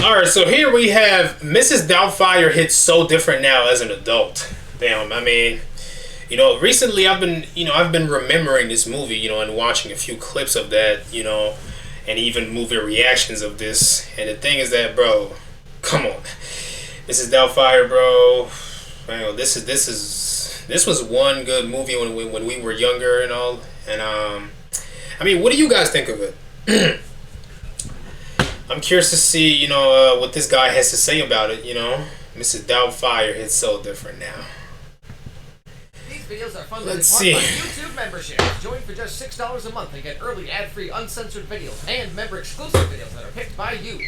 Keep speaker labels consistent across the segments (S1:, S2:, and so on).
S1: Alright, so here we have Mrs. Doubtfire hits so different now as an adult. Damn, I mean, recently I've been remembering this movie, and watching a few clips of that, and even movie reactions of this. And the thing is that, bro, come on, Mrs. Doubtfire, bro, man, this was one good movie when we were younger and all. And I mean, what do you guys think of it? I'm curious to see, what this guy has to say about it. Mrs. Doubtfire hits so different now.
S2: These videos are funded
S1: Let's
S2: in
S1: see.
S2: part by YouTube membership. Join for just $6 a month and get early, ad-free, uncensored videos and member-exclusive videos that are picked by you.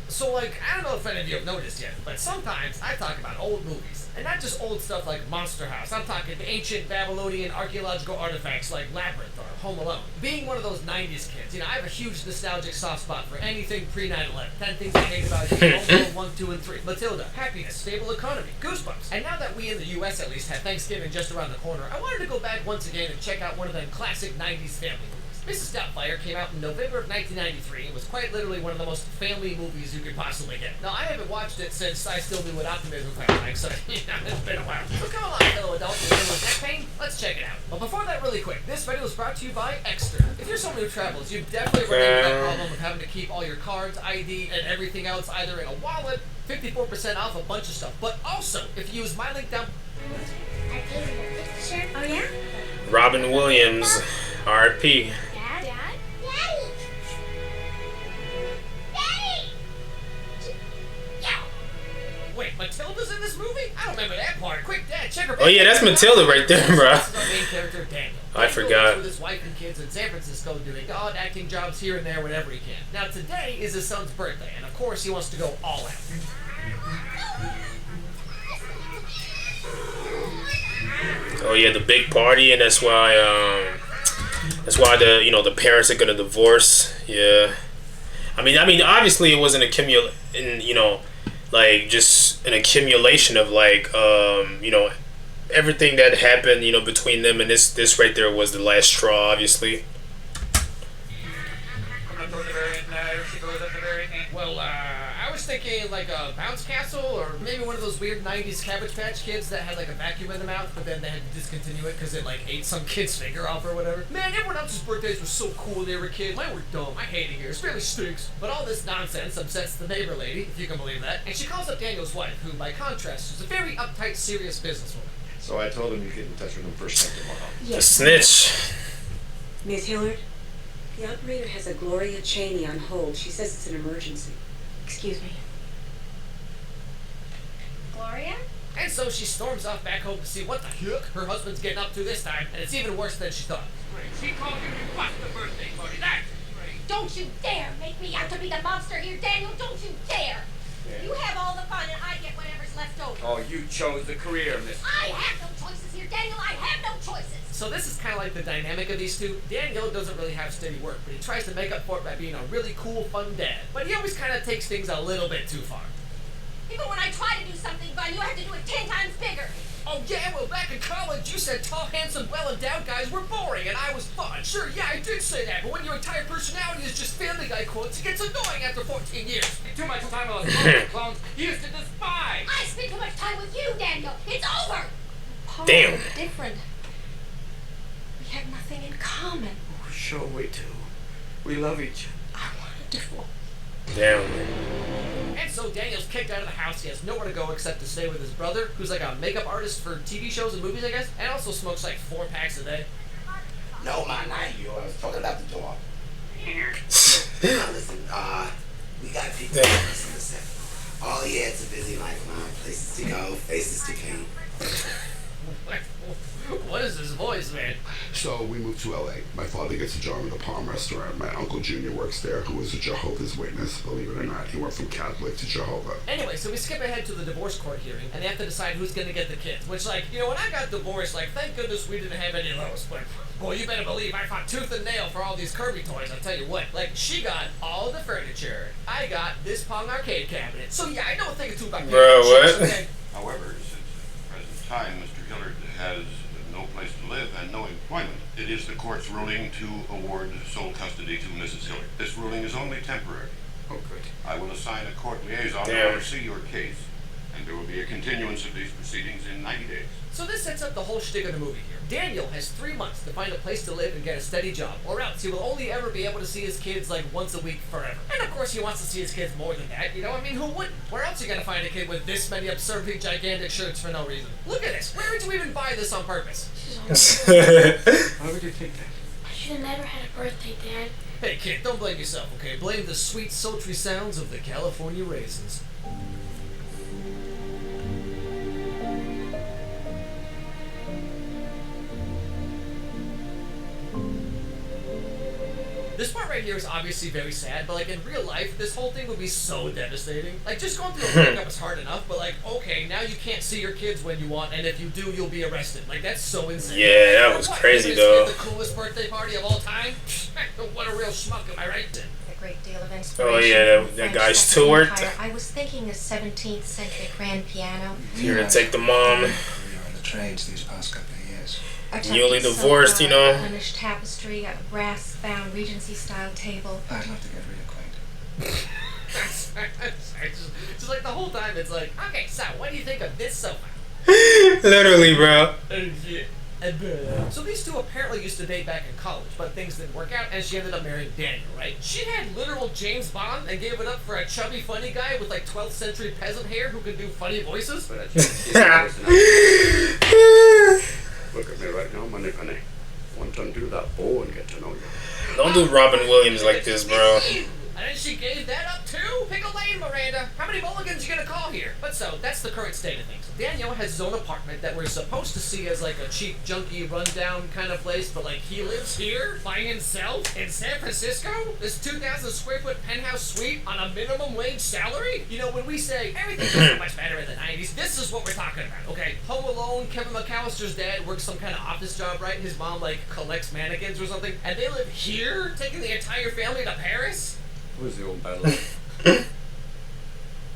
S2: So, I don't know if any of you have noticed yet, but sometimes I talk about old movies. And not just old stuff like Monster House. I'm talking ancient Babylonian archaeological artifacts like Labyrinth or Home Alone. Being one of those 90s kids, I have a huge nostalgic soft spot for anything pre-9/11. 10 Things I Hate About You, Home Alone 1, 2, and 3, Matilda, Happiness, Stable Economy, Goosebumps. And now that we in the US at least have Thanksgiving just around the corner, I wanted to go back once again and check out one of them classic 90s family movies. Mrs. Doubtfire came out in November of 1993 and was quite literally one of the most family movies you could possibly get. Now, I haven't watched it since I still knew what optimism felt like, so it's been a while. So come along, fellow adults and with neck pain, let's check it out. But before that, really quick, this video is brought to you by Extra. If you're someone who travels, you've definitely run into that problem of having to keep all your cards, ID, and everything else either in a wallet, 54% off a bunch of stuff. But also, if you use my link down...
S3: I gave you a picture. Oh, yeah?
S1: Robin Williams, R.I.P.
S2: Wait, Matilda's in this movie? I don't remember that part. Quick, Dad, check her.
S1: Oh yeah, that's Matilda right there, bro.
S2: This is our main character, Daniel.
S1: I forgot.
S2: With his wife and kids in San Francisco doing odd acting jobs here and there whenever he can. Now today is his son's birthday, and of course he wants to go all out.
S1: Oh yeah, the big party, and that's why the the parents are gonna divorce. Yeah, I mean obviously it was an just an accumulation of everything that happened between them, and this right there was the last straw, obviously.
S2: Well, I was thinking like a bounce castle, or maybe one of those weird 90s Cabbage Patch Kids that had like a vacuum in the mouth, but then they had to discontinue it because it ate some kid's finger off or whatever. Man, everyone else's birthdays were so cool when they were a kid. Mine were dumb. I hate it here. It really stinks. But all this nonsense upsets the neighbor lady, if you can believe that, and she calls up Daniel's wife, who, by contrast, is a very uptight, serious businesswoman.
S4: So I told him you get in touch with him first thing tomorrow.
S1: The snitch.
S5: Miss Hillard, the operator has a Gloria Cheney on hold. She says it's an emergency.
S3: Excuse me. Gloria?
S2: And so she storms off back home to see what the heck her husband's getting up to this time, and it's even worse than she thought.
S6: She called you to request the birthday party. That's great.
S3: Don't you dare make me out to be the monster here, Daniel. Don't you dare.
S4: Yeah.
S3: You have all the fun and I get whatever's left over.
S6: Oh, you chose the career, Miss.
S3: I have no choices here, Daniel. I have no choices.
S2: So this is kind of like the dynamic of these two. Daniel doesn't really have steady work, but he tries to make up for it by being a really cool, fun dad. But he always kind of takes things a little bit too far.
S3: Even when I try to do something fun, you have to do it 10 times bigger.
S2: Oh yeah, well back in college you said tall, handsome, well-endowed guys were boring and I was fun. Sure, yeah, I did say that, but when your entire personality is just Family Guy quotes, it gets annoying after 14 years.
S6: Too much time on those clones you used to despise.
S3: I spent too much time with you, Daniel. It's over. Paul,
S1: Damn.
S3: we're different. We have nothing in common.
S6: Oh, sure we do. We love each other.
S3: I want a divorce.
S1: Damn.
S2: And so Daniel's kicked out of the house. He has nowhere to go except to stay with his brother, who's like a makeup artist for TV shows and movies, I guess, and also smokes like 4 packs a day.
S7: No, man, not you. I was talking about the door. Now, listen, we got people listen. Oh, yeah, it's a busy life, man. Places to go, faces to paint.
S2: What is his voice, man?
S8: So we moved to LA. My father gets a job at the Palm restaurant. My uncle Junior works there, who is a Jehovah's Witness. Believe it or not, he went from Catholic to Jehovah.
S2: Anyway, so we skip ahead to the divorce court hearing, and they have to decide who's gonna get the kids. Which, when I got divorced, thank goodness we didn't have any of those. But, boy, you better believe I fought tooth and nail for all these Kirby toys, I'll tell you what. She got all the furniture. I got this Pong arcade cabinet. So yeah, I know a thing or two about
S1: Bro, what?
S9: However, since at the present time Mr. Hillard has no place to live and no employment, it is the court's ruling to award sole custody to Mrs. Hillard. This ruling is only temporary.
S4: Oh, good.
S9: I will assign a court liaison to
S1: Damn.
S9: oversee your case, and there will be a continuance of these proceedings in 90 days.
S2: So this sets up the whole shtick of the movie here. Daniel has 3 months to find a place to live and get a steady job, or else he will only ever be able to see his kids like once a week forever. And of course he wants to see his kids more than that, you know? I mean, who wouldn't? Where else are you gonna find a kid with this many absurdly gigantic shirts for no reason? Look at this. Where did you even buy this on purpose?
S10: Why would you think that?
S3: I should have never had a birthday, Dad.
S2: Hey kid, don't blame yourself, okay? Blame the sweet, sultry sounds of the California raisins. This part right here is obviously very sad, but like in real life, this whole thing would be so devastating. Like just going through a breakup is hard enough, but like, okay, now you can't see your kids when you want, and if you do, you'll be arrested. Like that's so insane.
S1: Yeah, that was crazy though.
S2: The coolest birthday party of all time? What a real schmuck, am I right?
S3: A great deal of inspiration.
S1: Oh yeah,
S3: from the
S1: that
S3: French
S1: guy
S3: Second
S1: Stewart.
S3: Empire. I was thinking a 17th century grand piano.
S1: Here to take the mom.
S11: You're in the trades these past couple of years.
S1: Newly divorced, you know.
S3: Flemish tapestry, a brass-bound Regency-style table.
S11: I'd love to get reacquainted.
S2: just like the whole time, it's like, okay, so what do you think of this sofa?
S1: Literally, bro.
S2: So these two apparently used to date back in college, but things didn't work out, and she ended up marrying Daniel, right? She had literal James Bond and gave it up for a chubby, funny guy with like 12th century peasant hair who can do funny voices.
S8: Look at me right now, money. Want to undo that bow and get to know you.
S1: Don't do Robin Williams like this, bro.
S2: And then she gave that up too? Pick a lane, Miranda. How many mulligans you gonna call here? But so, that's the current state of things. Daniel has his own apartment that we're supposed to see as like a cheap, junky, rundown kind of place, but like he lives here by himself in San Francisco? This 2,000 square foot penthouse suite on a minimum wage salary? You know, when we say everything was so much better in the 90s, this is what we're talking about, okay? Home Alone, Kevin McAllister's dad works some kind of office job, right? His mom like collects mannequins or something, and they live here, taking the entire family to Paris?
S10: Who's the old battle?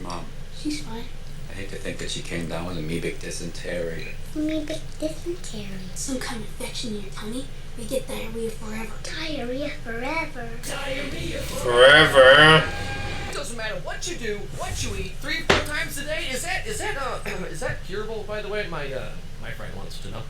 S10: Mom.
S3: She's fine.
S10: I hate to think that she came down with amoebic dysentery.
S3: Amoebic dysentery. Some kind of infection in your tummy. We get diarrhea forever. Diarrhea forever.
S2: Diarrhea
S1: Forever.
S2: It doesn't matter what you do, what you eat, 3-4 times a day. Is that curable? By the way, my friend wants to know.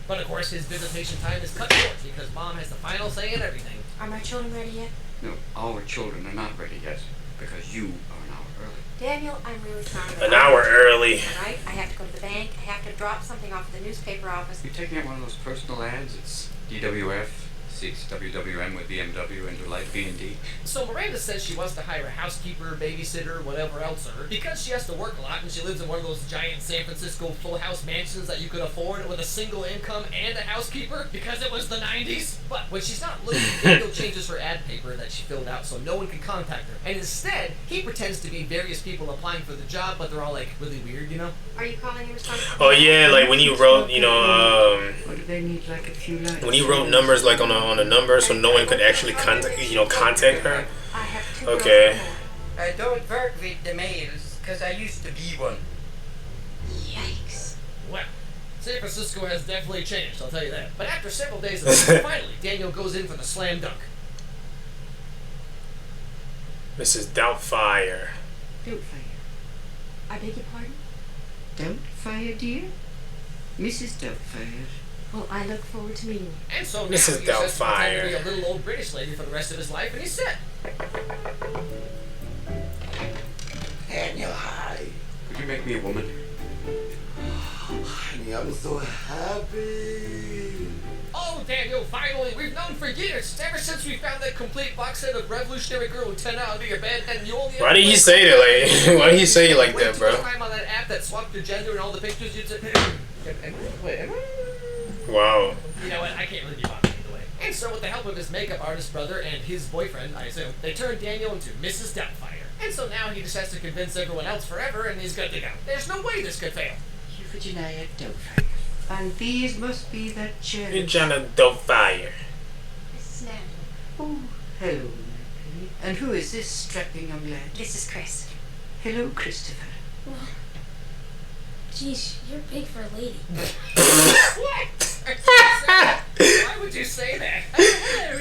S2: But of course, his visitation time is cut short because Mom has the final say in everything.
S3: Are my children ready yet?
S10: No, our children are not ready yet because you are an hour early.
S3: Daniel, I'm really sorry.
S1: An hour early.
S3: Alright, I have to go to the bank. I have to drop something off at the newspaper office.
S10: You're taking out one of those personal ads? It's DWF, seeks WWM with BMW and her light B&D.
S2: So Miranda says she wants to hire a housekeeper, babysitter, whatever else, or because she has to work a lot and she lives in one of those giant San Francisco full house mansions that you could afford with a single income and a housekeeper because it was the 90s. But when she's not looking, Daniel changes her ad paper that she filled out so no one can contact her. And instead, he pretends to be various people applying for the job, but they're all like really weird, you know?
S3: Are you calling in response?
S1: Oh yeah, like when you wrote, you know,
S10: What do they need, like a few lines?
S1: when you wrote numbers like on a number, so no one could actually contact her.
S3: I have 2
S1: Okay.
S12: I don't work with the males, because I used to be one.
S3: Yikes.
S2: Well, San Francisco has definitely changed, I'll tell you that. But after several days of this, finally, Daniel goes in for the slam dunk.
S1: Mrs. Doubtfire.
S5: Doubtfire.
S3: I beg your pardon?
S5: Doubtfire, dear? Mrs. Doubtfire.
S3: Well, I look forward to meeting you.
S2: And so now
S1: Mrs.
S2: he has to pretend to be
S1: Doubtfire.
S2: a little old British lady for the rest of his life, and he's set.
S7: Daniel, hi.
S10: Could you make me a woman?
S7: Honey, I'm so happy.
S2: Oh, Daniel, finally! We've known for years, ever since we found that complete box set of Revolutionary Girl Lieutenant under your bed, and you only.
S1: Why did he say that? Like, why did he say it like
S2: Way
S1: that,
S2: too
S1: bro?
S2: much time on that app that swapped your gender and all the pictures you'd say. Wait, am I?
S1: Wow.
S2: You know what? I can't really be bothered either way. And so, with the help of his makeup artist brother and his boyfriend, I assume, they turned Daniel into Mrs. Doubtfire. And so now he just has to convince everyone else forever, and he's good to go. There's no way this could fail.
S5: Euphigenia Doubtfire. And these must be the children.
S1: Regina Doubtfire.
S3: Mrs. Natalie.
S5: Oh, hello, Natalie. And who is this strapping young lad?
S3: This is Chris.
S5: Hello, Christopher.
S3: Well, geez, you're big for a lady.
S2: What? Why would you say that?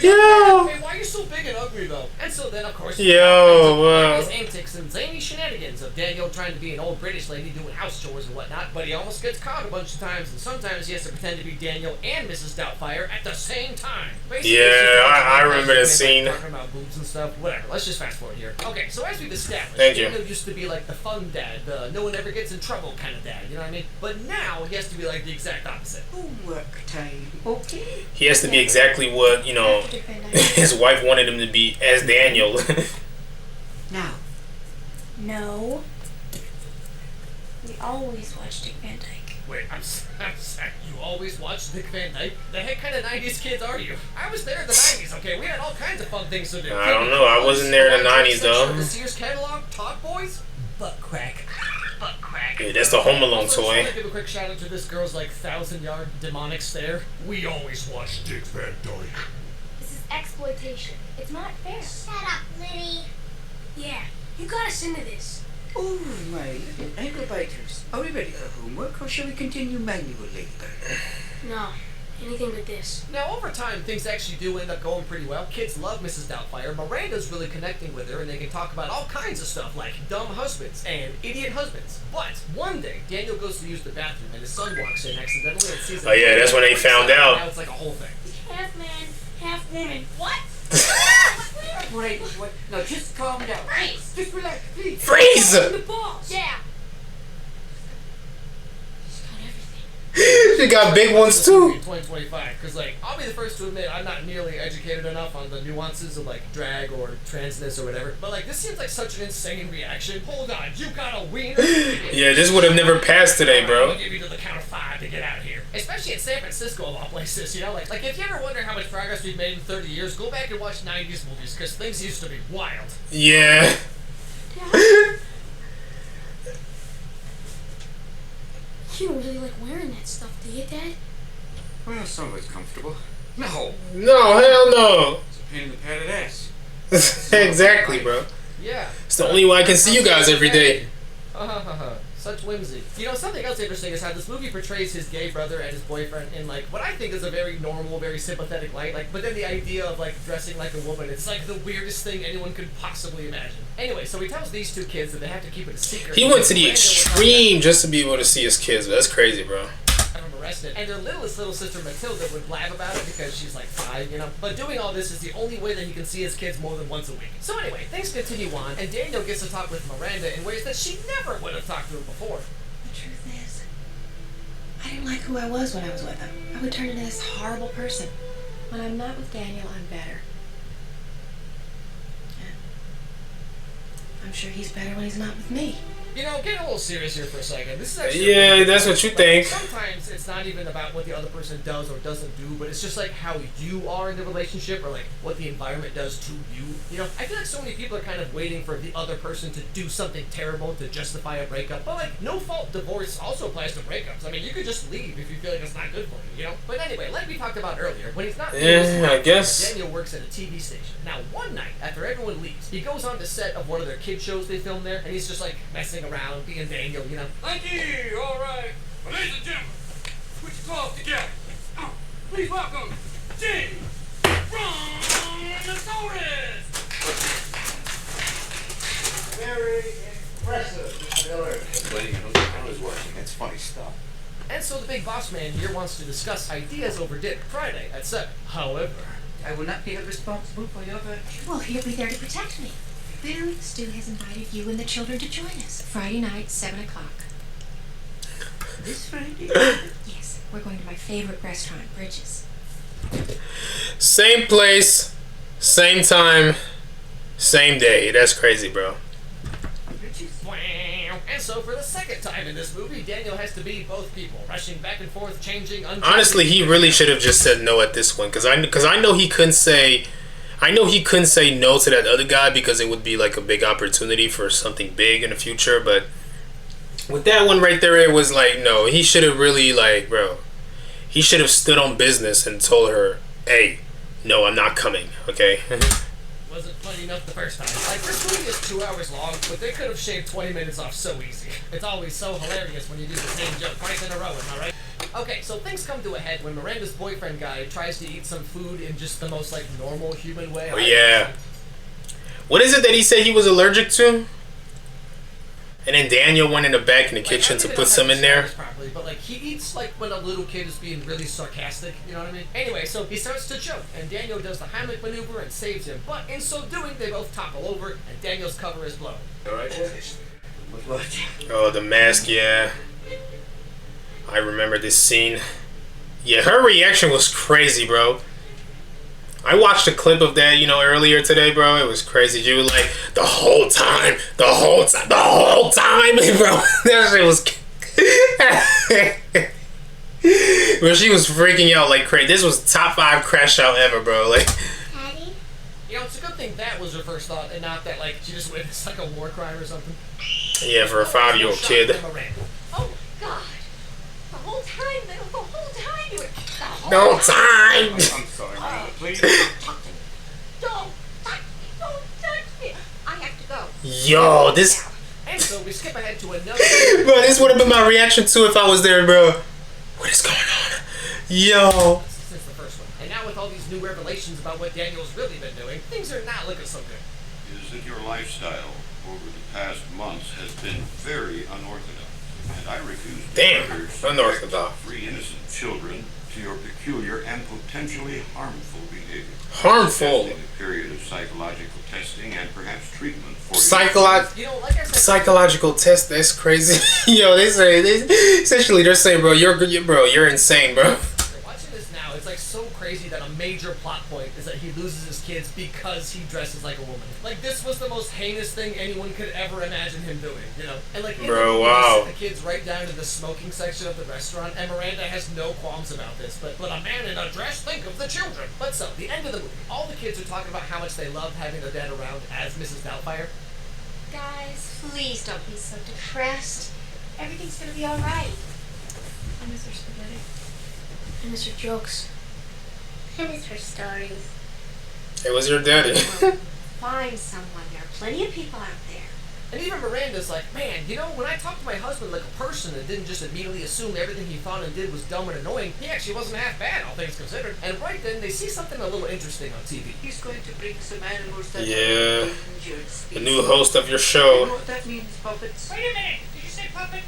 S1: Yo.
S2: Hey, why are you so big and ugly though? And so then, of course,
S1: Yo,
S2: his antics and zany shenanigans of Daniel trying to be an old British lady doing house chores and whatnot, but he almost gets caught a bunch of times, and sometimes he has to pretend to be Daniel and Mrs. Doubtfire at the same time. Basically,
S1: yeah, I remember that scene.
S2: Talking about boobs and stuff. Whatever. Let's just fast forward here. Okay, so as we've established,
S1: Thank you.
S2: Daniel used to be like the fun dad, the no one ever gets in trouble kind of dad. You know what I mean? But now he has to be like the exact opposite.
S12: Homework time. Okay.
S1: He has to be exactly what, you know, his wife wanted him to be as Daniel.
S12: Now.
S3: No. We always watch Dick Van Dyke.
S2: Wait, I'm sorry. You always watch Dick Van Dyke? The heck kind of 90s kids are you? I was there in the 90s, okay? We had all kinds of fun things to do.
S1: I don't know. I wasn't there in the 90s, though.
S2: The Sears catalog, Talk Boys, Butt Crack. Butt Crack.
S1: Yeah, that's the Home Alone
S2: Also,
S1: toy.
S2: I want to give a quick shout out to this girl's like 1,000-yard demonic stare. We always watch Dick Van Dyke.
S3: This is exploitation. It's not fair. Shut up, Liddy. Yeah, you got us into this.
S12: Oh, my little ankle biters. Are we ready for homework, or shall we continue manual labor?
S3: No, anything but this.
S2: Now, over time, things actually do end up going pretty well. Kids love Mrs. Doubtfire. Miranda's really connecting with her, and they can talk about all kinds of stuff, like dumb husbands and idiot husbands. But one day, Daniel goes to use the bathroom, and his son walks in accidentally and sees.
S1: Oh yeah, that's when they found out.
S2: Now it's like a whole thing.
S3: Half man, half woman. What?
S12: Wait, what? No, just calm down.
S3: Freeze!
S12: Just relax, please.
S1: Freeze!
S3: The balls. Yeah.
S1: She got big ones too.
S2: 2025, because like I'll be the first to admit I'm not nearly educated enough on the nuances of like drag or transness or whatever. But like this seems like such an insane reaction. Hold on, you got a wiener?
S1: Yeah, this would have never passed today, bro.
S2: I'll give you to the count of 5 to get out of here. Especially in San Francisco of all places, you know, like if you ever wonder how much progress we've made in 30 years, go back and watch 90s movies because things used to be wild.
S1: Yeah.
S3: You don't really like wearing that stuff, do you, Dad?
S10: Well, some of it's comfortable. No.
S1: No, hell no.
S10: It's a pain in the padded ass.
S1: Exactly, bro.
S2: Yeah.
S1: It's the only way I can see you guys every day.
S2: Such whimsy. You know, something else interesting is how this movie portrays his gay brother and his boyfriend in, like, what I think is a very normal, very sympathetic light. Like, but then the idea of, like, dressing like a woman, it's, like, the weirdest thing anyone could possibly imagine. Anyway, so he tells these two kids that they have to keep it a secret.
S1: He went to the extreme just to be able to see his kids. That's crazy, bro.
S2: Arrested. And their littlest little sister Matilda would blab about it because she's like 5, you know. But doing all this is the only way that he can see his kids more than once a week. So anyway, things continue on, and Daniel gets to talk with Miranda in ways that she never would have talked to him before.
S13: The truth is, I didn't like who I was when I was with him. I would turn into this horrible person. When I'm not with Daniel, I'm better. Yeah. I'm sure he's better when he's not with me.
S2: You know, getting a little serious here for a second. This is actually
S1: yeah, that's what you think.
S2: Sometimes it's not even about what the other person does or doesn't do, but it's just like how you are in the relationship or like what the environment does to you. You know, I feel like so many people are kind of waiting for the other person to do something terrible to justify a breakup. But like, no fault divorce also applies to breakups. I mean, you could just leave if you feel like it's not good for you, you know? But anyway, like we talked about earlier, when he's not
S1: I guess
S2: Daniel works at a TV station. Now, one night, after everyone leaves, he goes on the set of one of their kid shows they filmed there, and he's just like messing around, being Daniel, you know.
S6: Thank you. All right. Well, ladies and gentlemen, put your claws together. Please welcome James Brontosaurus.
S4: Very impressive, Mr. Miller.
S10: Waiting, I was watching. That's funny stuff.
S2: And so the big boss man here wants to discuss ideas over dinner Friday at 7. However,
S12: I will not be held responsible for your virtue.
S13: Well, he'll be there to protect me. Well, Stu has invited you and the children to join us. Friday night, 7 o'clock.
S12: This Friday?
S13: Yes, we're going to my favorite restaurant, Bridges.
S1: same place, same time, same day. That's crazy, bro.
S2: And so for the second time in this movie, Daniel has to be both people, rushing back and forth, changing, unchanging.
S1: Honestly, he really should have just said no at this one, because I know he couldn't say no to that other guy because it would be like a big opportunity for something big in the future. But with that one right there, it was like, no, he should have really, like, bro, he should have stood on business and told her, hey, no, I'm not coming, okay?
S2: Wasn't funny enough the first time. Like, this movie is 2 hours long, but they could have shaved 20 minutes off so easy. It's always so hilarious when you do the same joke twice in a row, am I right? Okay, so things come to a head when Miranda's boyfriend guy tries to eat some food in just the most like normal human way.
S1: Oh yeah. What is it that he said he was allergic to? And then Daniel went in the back in the kitchen to put some in there.
S2: Properly, but like he eats like when a little kid is being really sarcastic, you know what I mean? Anyway, so he starts to choke, and Daniel does the Heimlich maneuver and saves him. But in so doing, they both topple over, and Daniel's cover is blown.
S12: Alright, what?
S1: Oh, the mask, yeah. I remember this scene. Yeah, her reaction was crazy, bro. I watched a clip of that, you know, earlier today, bro. It was crazy. She was like, the whole time, bro. That shit was... Bro, she was freaking out like crazy. This was top 5 crash out ever, bro. Like...
S2: Daddy? You know, it's a good thing that was her first thought, and not that, like, she just witnessed, like, a war crime or something.
S1: Yeah, for a 5-year-old kid.
S14: Oh, God. The whole time, the whole time you were...
S1: No time!
S10: I'm sorry, Miranda, please.
S14: Don't touch me. I have to go.
S1: Yo, this...
S2: And so we skip ahead to another...
S1: Bro, this would have been my reaction too if I was there, bro. What is going on? Yo.
S2: Since the first one. And now with all these new revelations about what Daniel's really been doing, things are not looking so good.
S9: Is that your lifestyle over the past months has been very unorthodox, and I refuse to
S1: unorthodox.
S9: 3 innocent children to your peculiar and potentially harmful behavior.
S1: Harmful.
S9: A period of psychological testing and perhaps treatment for
S1: psychological test. That's crazy. Yo, essentially they're saying, bro, you're insane, bro.
S2: Watching this now, it's like so crazy that a major plot point is that he loses his kids because he dresses like a woman. Like this was the most heinous thing anyone could ever imagine him doing, you know? And like,
S1: bro, wow.
S2: The kids right down to the smoking section of the restaurant, and Miranda has no qualms about this. But a man in a dress, think of the children. But so, the end of the movie, all the kids are talking about how much they love having their dad around as Mrs. Doubtfire.
S3: Guys, please don't be so depressed. Everything's gonna be alright. I miss her spaghetti. I miss her jokes. I miss her stories.
S1: It was your daddy.
S14: Find someone. There are plenty of people out there.
S2: And even Miranda's like, man, you know, when I talked to my husband like a person and didn't just immediately assume everything he thought and did was dumb and annoying, he actually wasn't half bad, all things considered. And right then, they see something a little interesting on TV.
S12: He's going to bring some animals that
S1: yeah.
S12: are endangered species.
S1: The new host of your show.
S12: You know what that means, puppets?
S6: Wait a minute! Did you say puppet?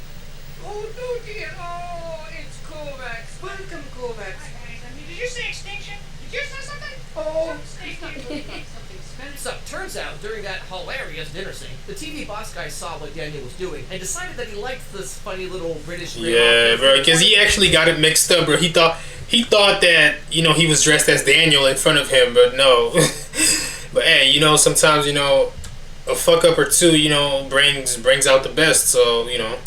S12: Oh, no, dear. Oh, it's Kovacs. Welcome, Kovacs.
S6: Did you say extinction? Did you say something?
S12: Oh,
S2: So, turns out, during that hilarious dinner scene, the TV boss guy saw what Daniel was doing and decided that he liked this funny little British...
S1: Yeah, bro, because he actually got it mixed up, bro. He thought that, you know, he was dressed as Daniel in front of him, but no. But hey, you know, sometimes, you know, a fuck up or two, you know, brings out the best, so, you know.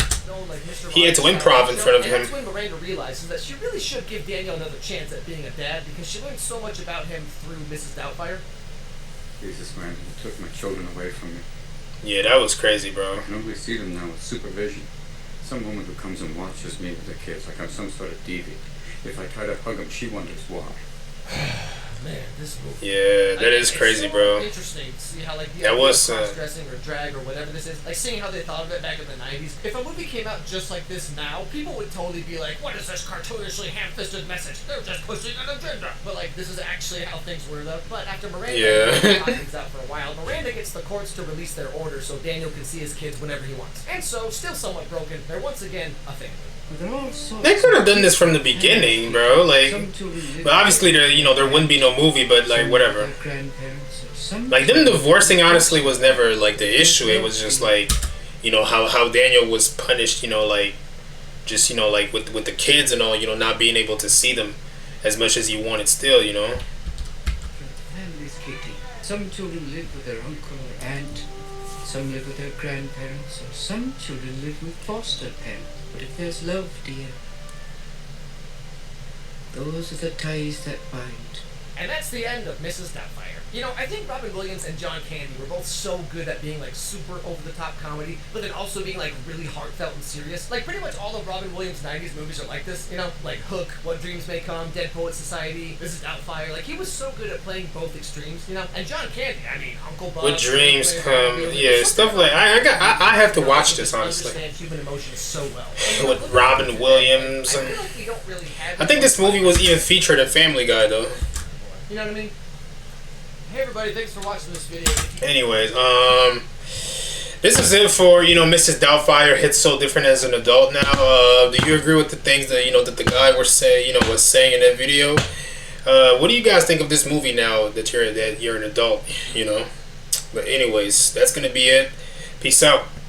S1: He had to improv in front of him.
S2: And that's when Miranda realizes that she really should give Daniel another chance at being a dad because she learned so much about him through Mrs. Doubtfire.
S10: Jesus, man, you took my children away from me.
S1: Yeah, that was crazy, bro.
S10: I can only see them now with supervision. Some woman who comes and watches me with the kids like I'm some sort of deviant. If I try to hug them, she wonders why.
S2: Man, this movie.
S1: Yeah, that is crazy,
S2: so
S1: bro.
S2: Interesting to see how like the
S1: that was
S2: cross-dressing or drag or whatever this is, like seeing how they thought of it back in the 90s. If a movie came out just like this now, people would totally be like, "What is this cartoonishly ham-fisted message? They're just pushing an agenda." But like, this is actually how things were though. But after Miranda things out for a while, Miranda gets the courts to release their order so Daniel can see his kids whenever he wants. And so, still somewhat broken, they're once again a family.
S1: They could have done this from the beginning, bro. Like, but obviously, there wouldn't be no movie. But like, whatever. Like them divorcing, honestly, was never like the issue. It was just like, you know, how Daniel was punished. You know, like, just like with the kids and all. You know, not being able to see them as much as he wanted. Still, you know.
S12: Families, Kitty. Some children live with their uncle or aunt. Some live with their grandparents, or some children live with foster parents. But if there's love, dear, those are the ties that bind.
S2: And that's the end of Mrs. Doubtfire. You know, I think Robin Williams and John Candy were both so good at being like super over-the-top comedy, but then also being like really heartfelt and serious. Like pretty much all of Robin Williams' 90s movies are like this, you know? Like Hook, What Dreams May Come, Dead Poet Society, Mrs. Doubtfire. Like he was so good at playing both extremes, you know? And John Candy, I mean, Uncle Bob.
S1: What Dreams Come, yeah, stuff like I have to watch this honestly.
S2: Understand human emotions so well.
S1: With Robin Williams.
S2: I feel like we don't really have.
S1: I think this movie was even featured in Family Guy though.
S2: You know what I mean? Hey everybody, thanks for watching this video.
S1: Anyways, this is it for, you know, Mrs. Doubtfire hits so different as an adult now. Do you agree with the things that, you know, that the guy was saying in that video? What do you guys think of this movie now that you're an adult, you know? But anyways, that's gonna be it. Peace out.